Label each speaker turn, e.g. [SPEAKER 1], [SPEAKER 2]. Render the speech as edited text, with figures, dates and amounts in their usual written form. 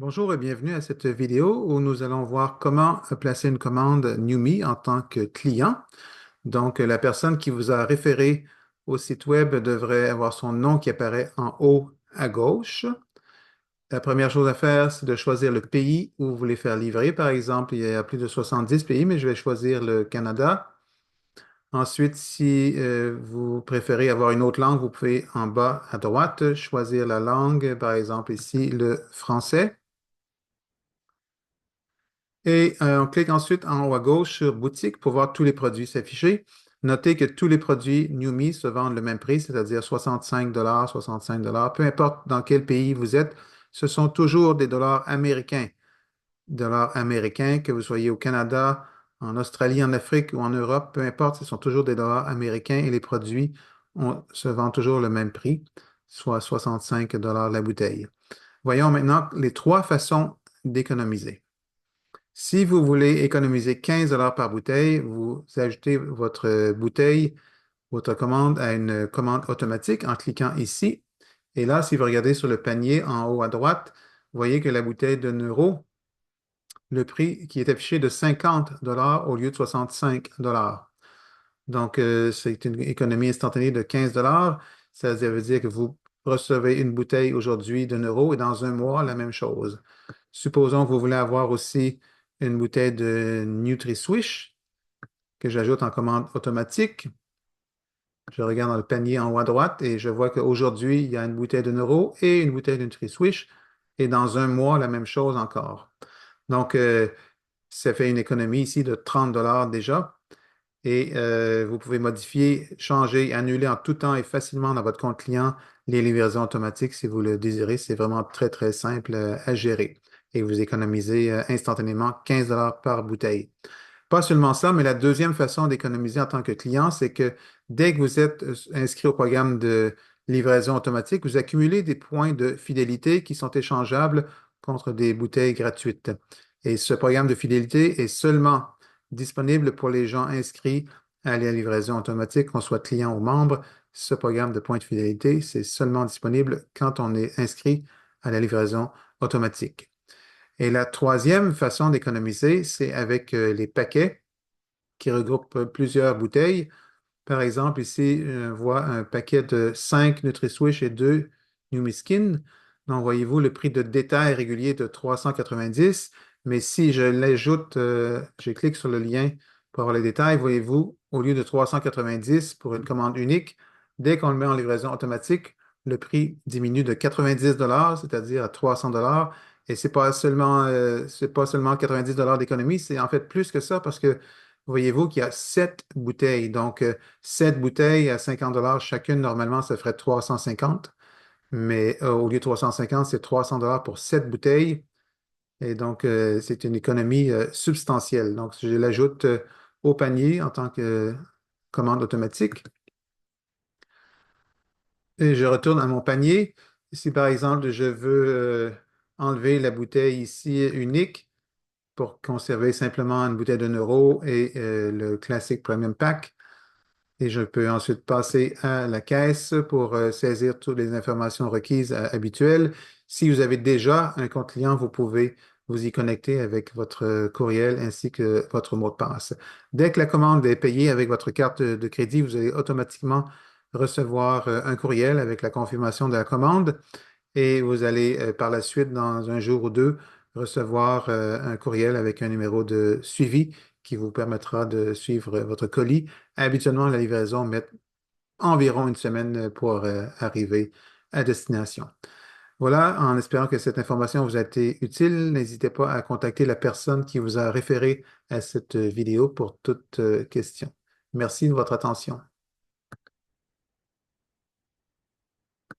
[SPEAKER 1] Bonjour et bienvenue à cette vidéo où nous allons voir comment placer une commande NewMe en tant que client. Donc, la personne qui vous a référé au site web devrait avoir son nom qui apparaît en haut à gauche. La première chose à faire, c'est de choisir le pays où vous voulez faire livrer. Par exemple, il y a plus de 70 pays, mais je vais choisir le Canada. Ensuite, si vous préférez avoir une autre langue, vous pouvez en bas à droite choisir la langue, par exemple ici le français. Et on clique ensuite en haut à gauche sur Boutique pour voir tous les produits s'afficher. Notez que tous les produits NewMe se vendent le même prix, c'est-à-dire 65 65 peu importe dans quel pays vous êtes, ce sont toujours des dollars américains. Dollars américains, que vous soyez au Canada, en Australie, en Afrique ou en Europe, peu importe, ce sont toujours des dollars américains et les produits se vendent toujours le même prix, soit 65 la bouteille. Voyons maintenant les trois façons d'économiser. Si vous voulez économiser 15 par bouteille, vous ajoutez votre bouteille, votre commande à une commande automatique en cliquant ici. Et là, si vous regardez sur le panier en haut à droite, vous voyez que la bouteille de euro, le prix qui est affiché de 50 au lieu de 65 Donc, c'est une économie instantanée de 15 Ça veut dire que vous recevez une bouteille aujourd'hui de euro et dans un mois, la même chose. Supposons que vous voulez avoir aussi une bouteille de NutriSwish que j'ajoute en commande automatique. Je regarde dans le panier en haut à droite et je vois qu'aujourd'hui, il y a une bouteille de euro et une bouteille de NutriSwish et dans un mois, la même chose encore. Donc, ça fait une économie ici de 30 déjà. Et vous pouvez modifier, changer, annuler en tout temps et facilement dans votre compte client les livraisons automatiques si vous le désirez. C'est vraiment très, très simple à gérer. Et vous économisez instantanément 15 par bouteille. Pas seulement ça, mais la deuxième façon d'économiser en tant que client, c'est que dès que vous êtes inscrit au programme de livraison automatique, vous accumulez des points de fidélité qui sont échangeables contre des bouteilles gratuites. Et ce programme de fidélité est seulement disponible pour les gens inscrits à la livraison automatique, qu'on soit client ou membre. Ce programme de points de fidélité, c'est seulement disponible quand on est inscrit à la livraison automatique. Et la troisième façon d'économiser, c'est avec les paquets qui regroupent plusieurs bouteilles. Par exemple, ici, on voit un paquet de 5 NutriSwish et 2 NumiSkin. Donc, voyez-vous, le prix de détail régulier est de 390. Mais si je l'ajoute, je clique sur le lien pour avoir les détails, voyez-vous, au lieu de 390 pour une commande unique, dès qu'on le met en livraison automatique, le prix diminue de 90 c'est-à-dire à 300 et c'est pas seulement 90 d'économie, c'est en fait plus que ça parce que voyez-vous qu'il y a 7 bouteilles. Donc, 7 bouteilles à 50 chacune, normalement, ça ferait 350. Mais au lieu de 350, c'est 300 pour 7 bouteilles. Et donc, c'est une économie substantielle. Donc, je l'ajoute au panier en tant que commande automatique. Et je retourne à mon panier. Si, par exemple, je veux enlever la bouteille ici unique, pour conserver simplement une bouteille de euro et le classique Premium Pack. Et je peux ensuite passer à la caisse pour saisir toutes les informations requises habituelles. Si vous avez déjà un compte client, vous pouvez vous y connecter avec votre courriel ainsi que votre mot de passe. Dès que la commande est payée avec votre carte de crédit, vous allez automatiquement recevoir un courriel avec la confirmation de la commande et vous allez par la suite, dans un jour ou deux, recevoir un courriel avec un numéro de suivi qui vous permettra de suivre votre colis. Habituellement, la livraison met environ une semaine pour arriver à destination. Voilà, en espérant que cette information vous a été utile, n'hésitez pas à contacter la personne qui vous a référé à cette vidéo pour toute question. Merci de votre attention.